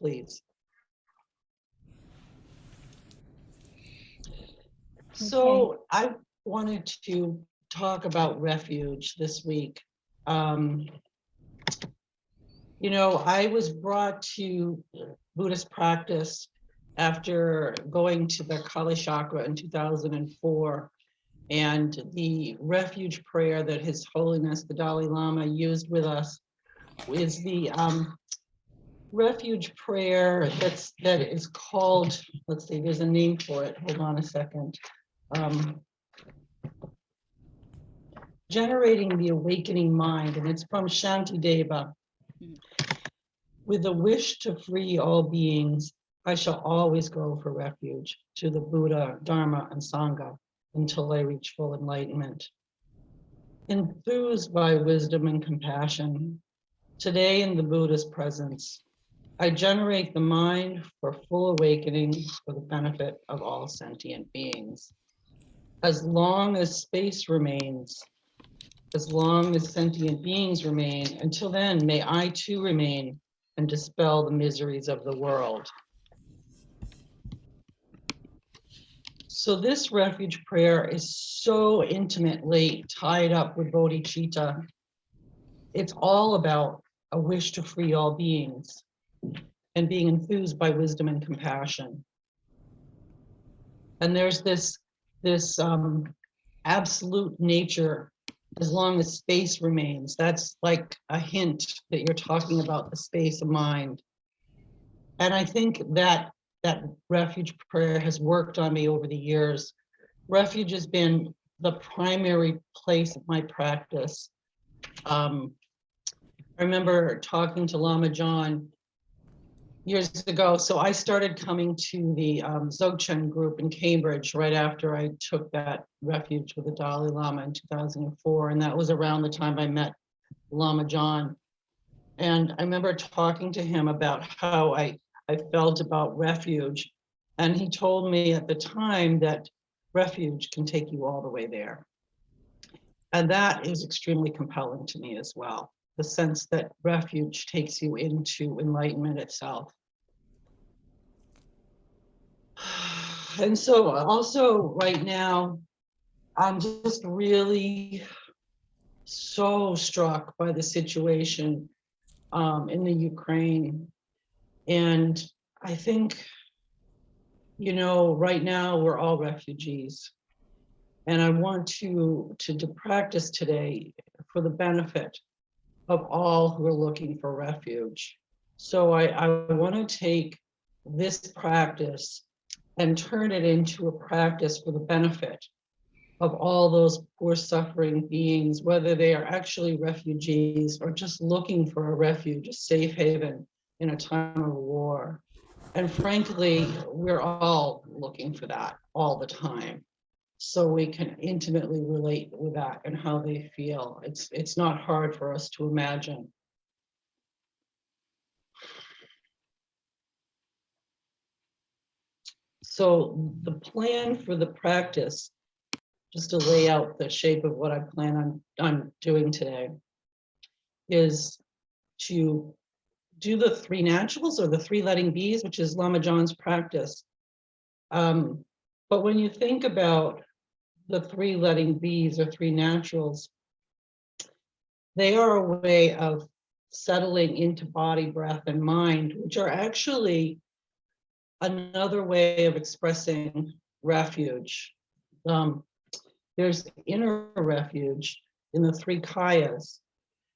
please. Okay. So I wanted to talk about refuge this week. You know, I was brought to Buddhist practice after going to the Kali Chakra in 2004. And the refuge prayer that His Holiness, the Dalai Lama, used with us is the refuge prayer that is called, let's see, there's a name for it. Hold on a second. Generating the Awakening Mind, and it's from Shantideva. With a wish to free all beings, I shall always go for refuge to the Buddha, Dharma, and Sangha until I reach full enlightenment. Enthused by wisdom and compassion, today in the Buddha's presence, I generate the mind for full awakening for the benefit of all sentient beings. As long as space remains, as long as sentient beings remain, until then, may I too remain and dispel the miseries of the world. So this refuge prayer is so intimately tied up with bodhicitta. It's all about a wish to free all beings and being enthused by wisdom and compassion. And there's this absolute nature. As long as space remains, that's like a hint that you're talking about the space of mind. And I think that refuge prayer has worked on me over the years. Refuge has been the primary place of my practice. I remember talking to Lama John years ago. So I started coming to the Dzogchen group in Cambridge right after I took that refuge with the Dalai Lama in 2004. And that was around the time I met Lama John. And I remember talking to him about how I felt about refuge. And he told me at the time that refuge can take you all the way there. And that is extremely compelling to me as well. The sense that refuge takes you into enlightenment itself. And so also right now, I'm just really so struck by the situation in the Ukraine. And I think, you know, right now we're all refugees. And I want to practice today for the benefit of all who are looking for refuge. So I want to take this practice and turn it into a practice for the benefit of all those poor suffering beings, whether they are actually refugees or just looking for a refuge, a safe haven in a time of war. And frankly, we're all looking for that all the time. So we can intimately relate with that and how they feel. It's not hard for us to imagine. So the plan for the practice, just to lay out the shape of what I plan on doing today, is to do the three naturals or the three letting bees, which is Lama John's practice. But when you think about the three letting bees or three naturals, they are a way of settling into body, breath, and mind, which are actually another way of expressing refuge. There's inner refuge in the three kayas.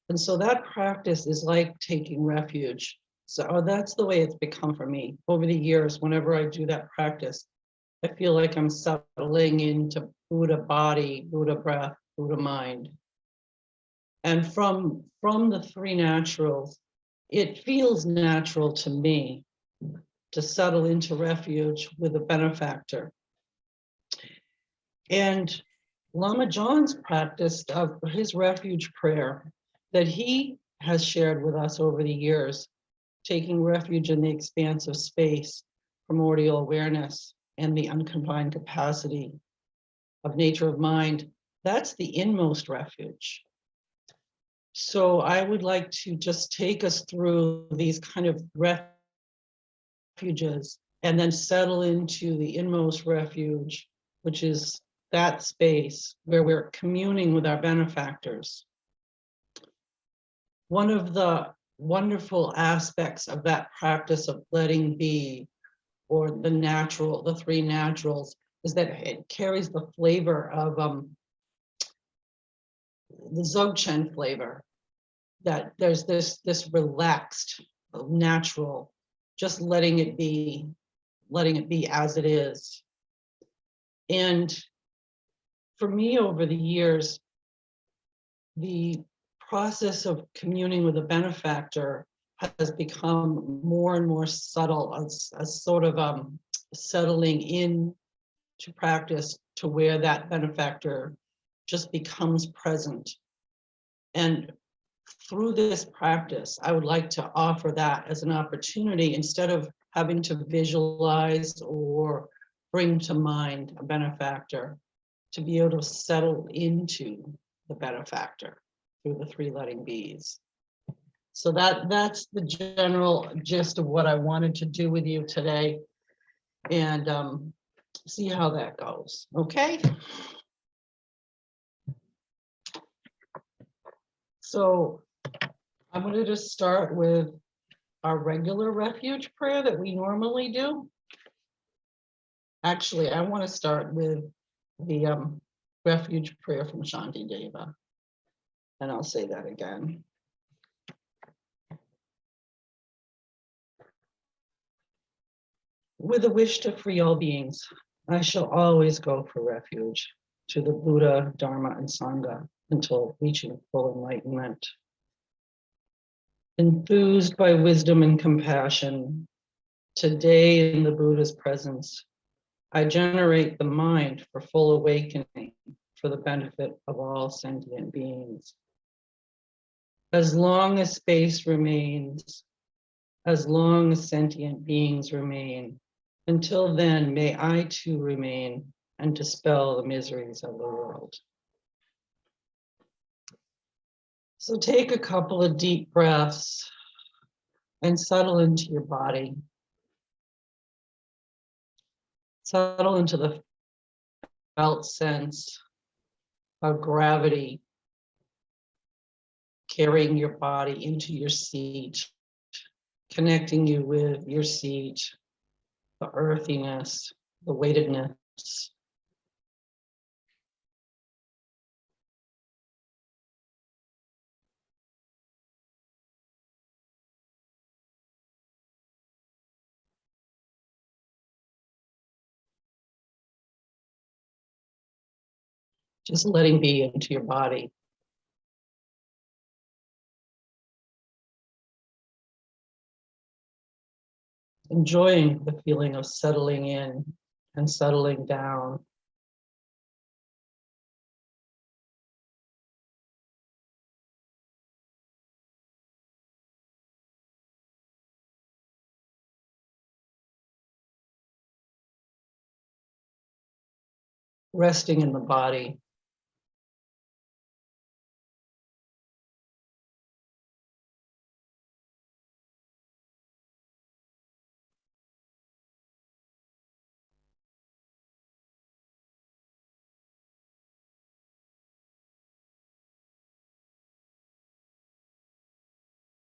And so that practice is like taking refuge. So that's the way it's become for me over the years. Whenever I do that practice, I feel like I'm settling into Buddha body, Buddha breath, Buddha mind. And from the three naturals, it feels natural to me to settle into refuge with a benefactor. And Lama John's practice of his refuge prayer that he has shared with us over the years, taking refuge in the expanse of space, primordial awareness, and the unconfined capacity of nature of mind, that's the inmost refuge. So I would like to just take us through these kind of refuges, and then settle into the inmost refuge, which is that space where we're communing with our benefactors. One of the wonderful aspects of that practice of letting be, or the three naturals, is that it carries the flavor of the Dzogchen flavor, that there's this relaxed, natural, just letting it be as it is. And for me, over the years, the process of communing with a benefactor has become more and more subtle, as sort of settling in to practice to where that benefactor just becomes present. And through this practice, I would like to offer that as an opportunity, instead of having to visualize or bring to mind a benefactor, to be able to settle into the benefactor through the three letting bees. So that's the general gist of what I wanted to do with you today, and see how that goes. Okay. So I'm going to just start with our regular refuge prayer that we normally do. Actually, I want to start with the refuge prayer from Shanti Deva, and I'll say that again. With a wish to free all beings, I shall always go for refuge to the Buddha, Dharma, and Sangha until reaching full enlightenment. Enthused by wisdom and compassion, today in the Buddha's presence, I generate the mind for full awakening for the benefit of all sentient beings. As long as space remains, as long as sentient beings remain, until then, may I too remain and dispel the miseries of the world. So take a couple of deep breaths and settle into your body. Settle into the felt sense of gravity carrying your body into your seat, connecting you with your seat, the earthiness, the weightedness. Just letting be into your body. Enjoying the feeling of settling in and settling down. Resting in the body.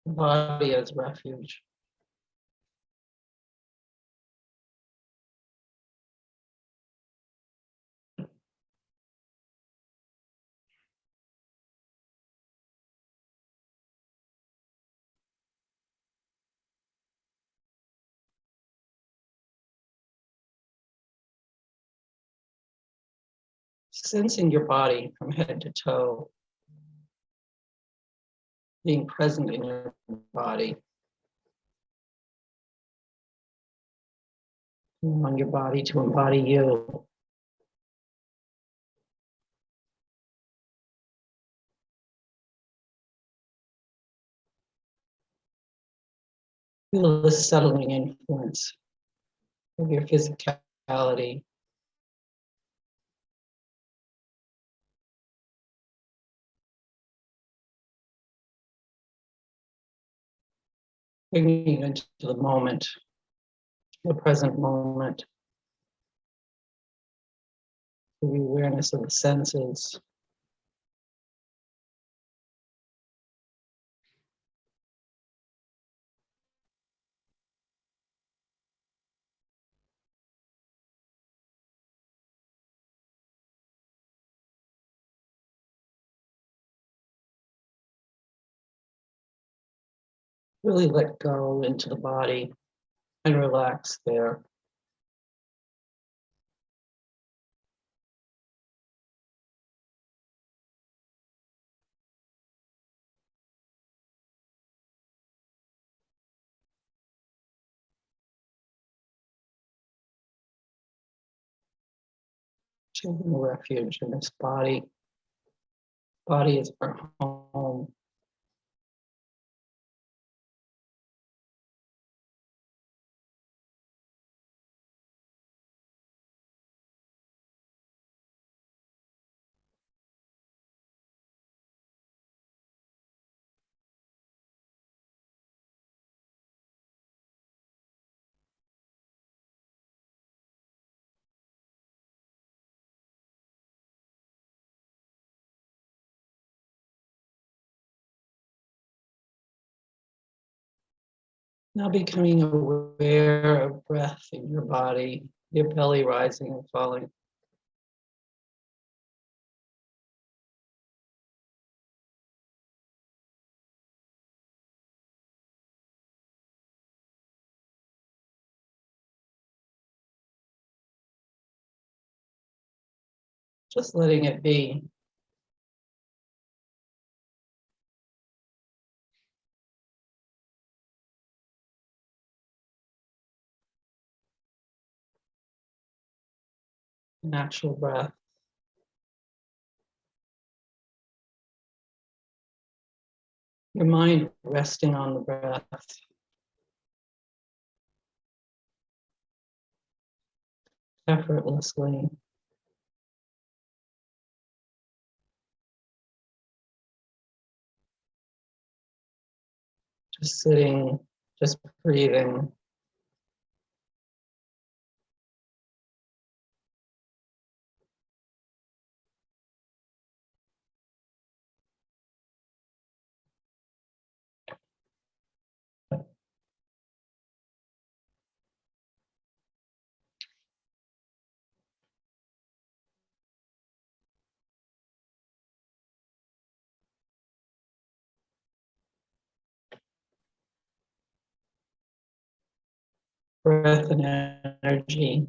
The body as refuge. Sensing your body from head to toe. Being present in your body. On your body to embody you. Feel the settling influence of your physicality. Bringing you into the moment. the present moment, to the awareness of the senses. Really let go into the body and relax there. Taking refuge in this body. Body is our home. Now becoming aware of breath in your body, your belly rising and falling. Just letting it be. Natural breath. Your mind resting on the breath. Effortlessly. Just sitting, just breathing. Breath and energy.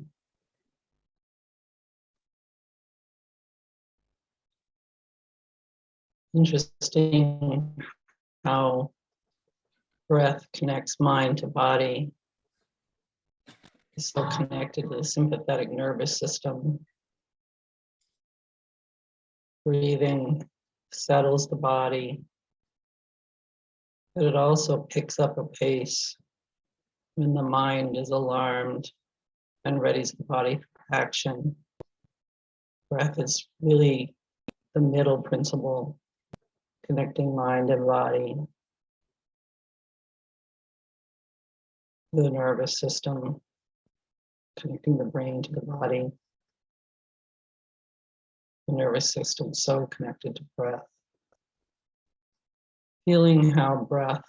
Interesting how breath connects mind to body. It's so connected to the sympathetic nervous system. Breathing settles the body, but it also picks up a pace when the mind is alarmed and readies the body for action. Breath is really the middle principle, connecting mind and body, the nervous system, connecting the brain to the body. The nervous system so connected to breath. Feeling how breath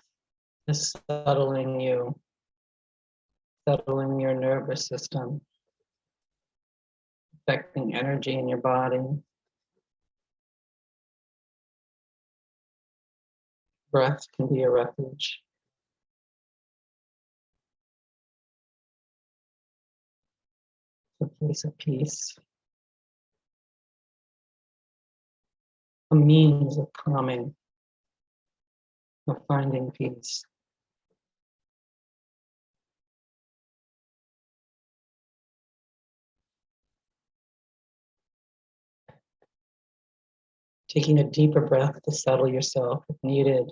is settling you, settling your nervous system, affecting energy in your body. Breath can be a refuge. A place of peace, a means of calming, of finding peace. Taking a deeper breath to settle yourself if needed.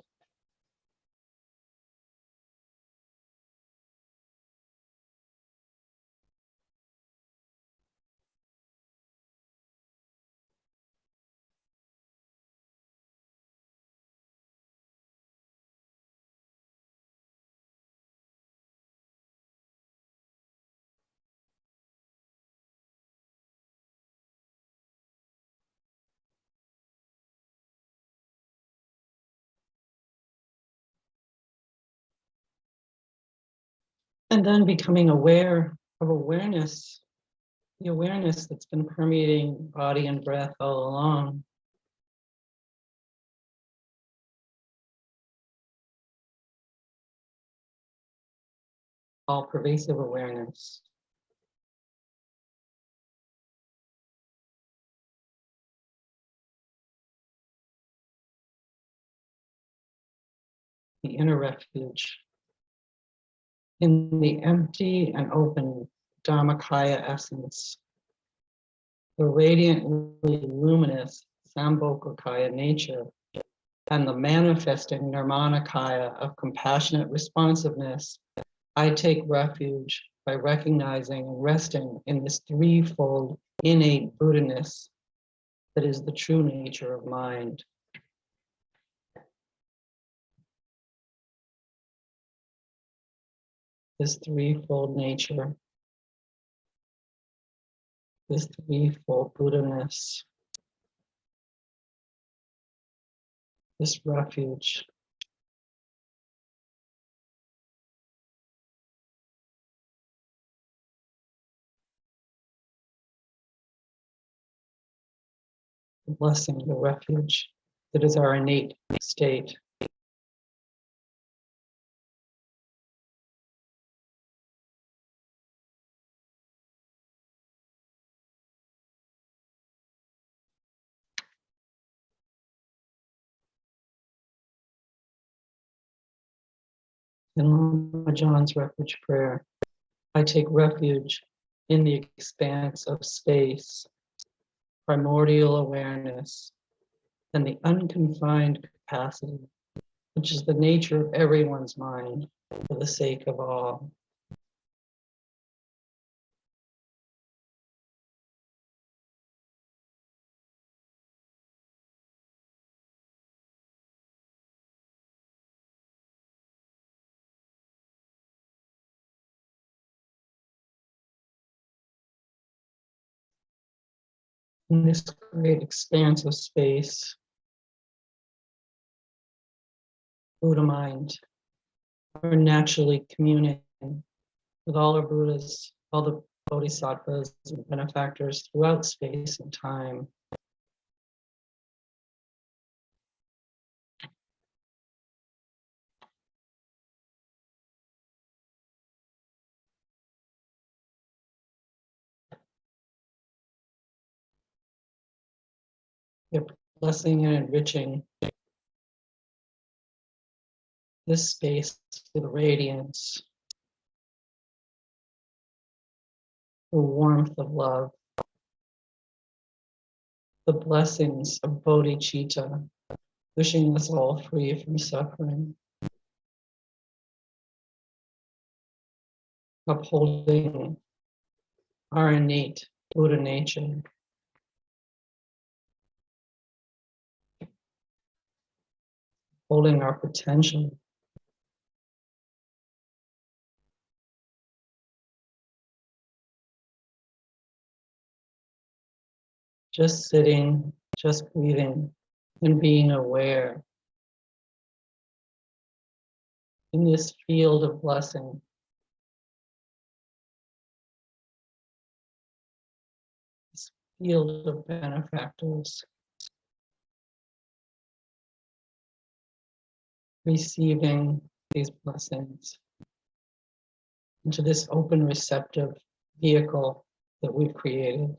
And then becoming aware of awareness, the awareness that's been permeating body and breath all along. All pervasive awareness. The inner refuge. In the empty and open Dharmakaya essence, the radiantly luminous Sambhogakaya nature, and the manifesting Nirmanakaya of compassionate responsiveness, I take refuge by recognizing and resting in this threefold innate Buddha-ness that is the true nature of mind. This threefold nature, this threefold Buddha-ness, this refuge. The blessing, the refuge that is our innate state. In Lama John's refuge prayer, I take refuge in the expanse of space, primordial awareness, and the unconfined capacity, which is the nature of everyone's mind for the sake of all. In this great expanse of space, Buddha mind, are naturally communing with all our Buddhas, all the bodhisattvas and benefactors throughout space and time. They're blessing and enriching this space with radiance, the warmth of love, the blessings of bodhicitta, wishing us all free from suffering, upholding our innate Buddha nature, holding our potential, just sitting, just breathing, and being aware in this field of blessing. This field of benefactors, receiving these blessings into this open, receptive vehicle that we've created.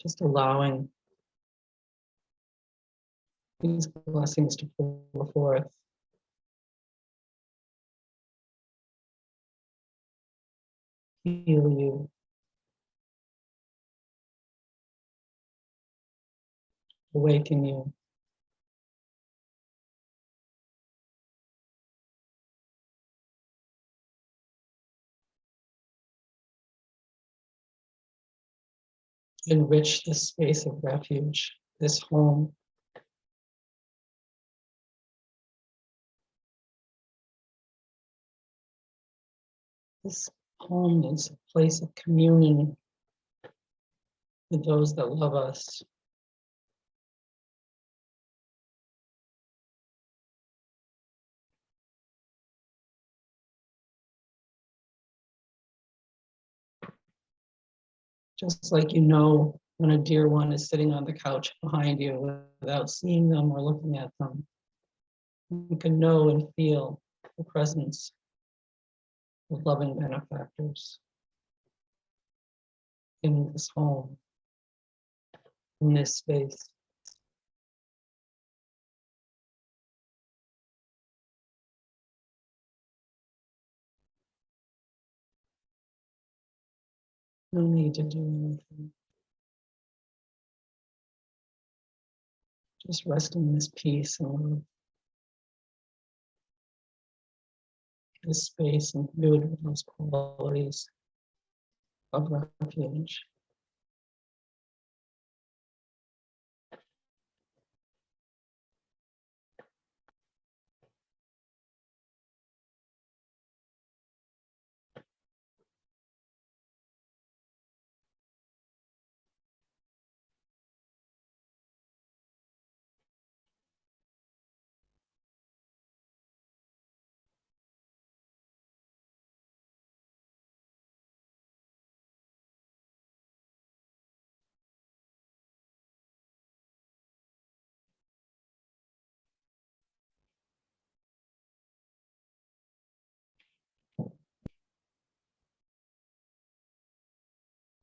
Just allowing these blessings to pour forth. Heal you. awaken you. Enrich this space of refuge, this home. This home is a place of communion with those that love us. Just like you know when a dear one is sitting on the couch behind you without seeing them or looking at them. You can know and feel the presence of loving benefactors in this home, in this space. No need to do anything. Just rest in this peace and this space and build with those qualities of refuge.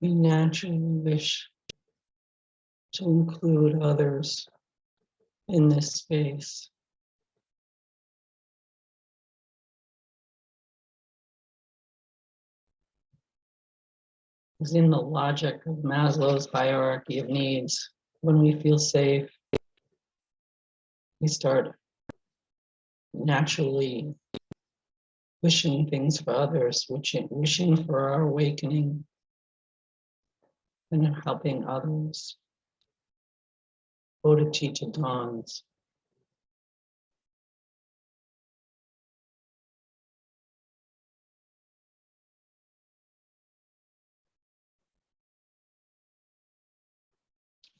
We naturally wish to include others in this space. It's in the logic of Maslow's hierarchy of needs. When we feel safe, we start naturally wishing things for others, wishing for our awakening and helping others. Bodhicitta dawns.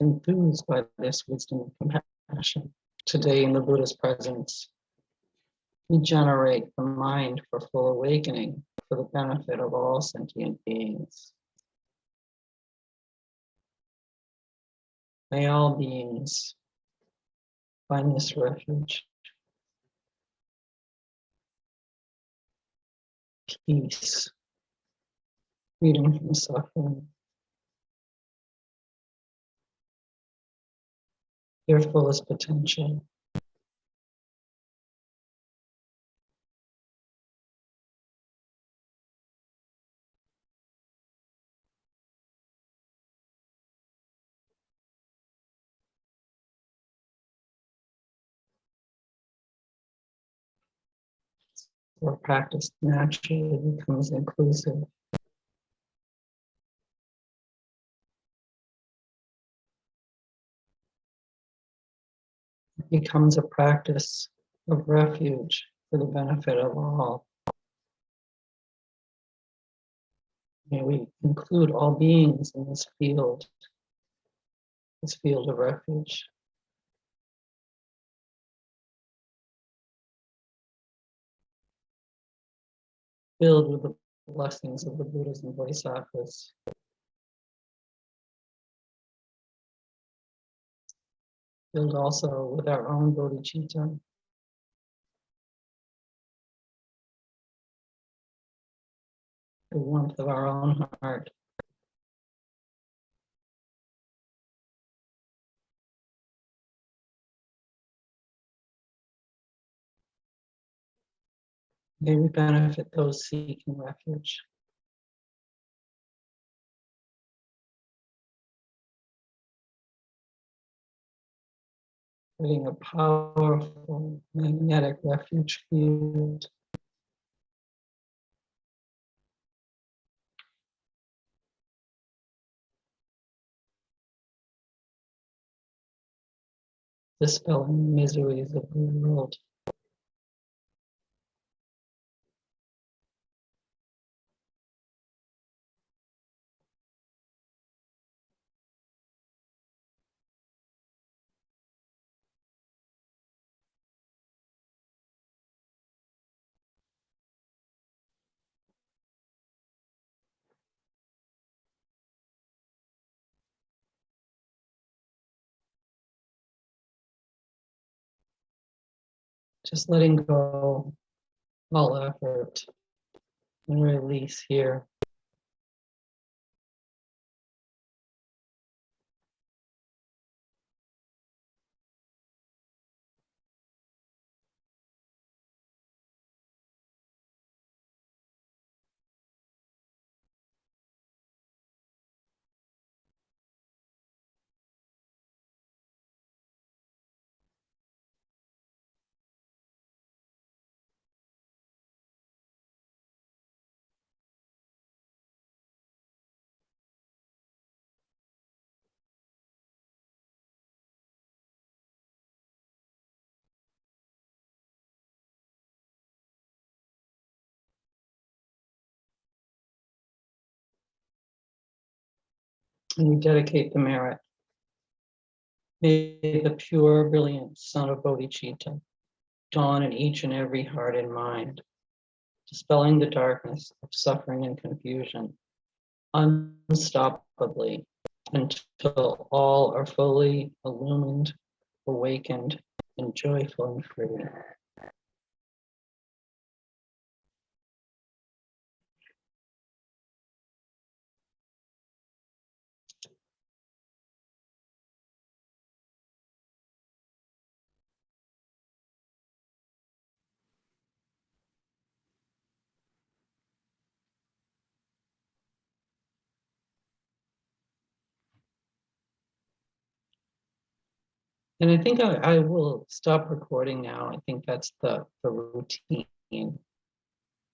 Enthused by this wisdom and compassion. Today in the Buddha's presence, we generate the mind for full awakening for the benefit of all sentient beings. May all beings find this refuge, peace, freedom from suffering, their fullest potential. Where practice naturally becomes inclusive. It becomes a practice of refuge for the benefit of all. May we include all beings in this field of refuge. Filled with the blessings of the Buddhas and Bodhisattvas. Filled also with our own bodhicitta. The warmth of our own heart. May we benefit those seeking refuge. creating a powerful magnetic refuge field. Dispelling miseries of the world. Just letting go all effort and release here. And we dedicate the merit. May the pure, brilliant son of Bodhicitta dawn in each and every heart and mind, dispelling the darkness of suffering and confusion unstoppably until all are fully illumined, awakened, and joyful and free. And I think I will stop recording now. I think that's the routine.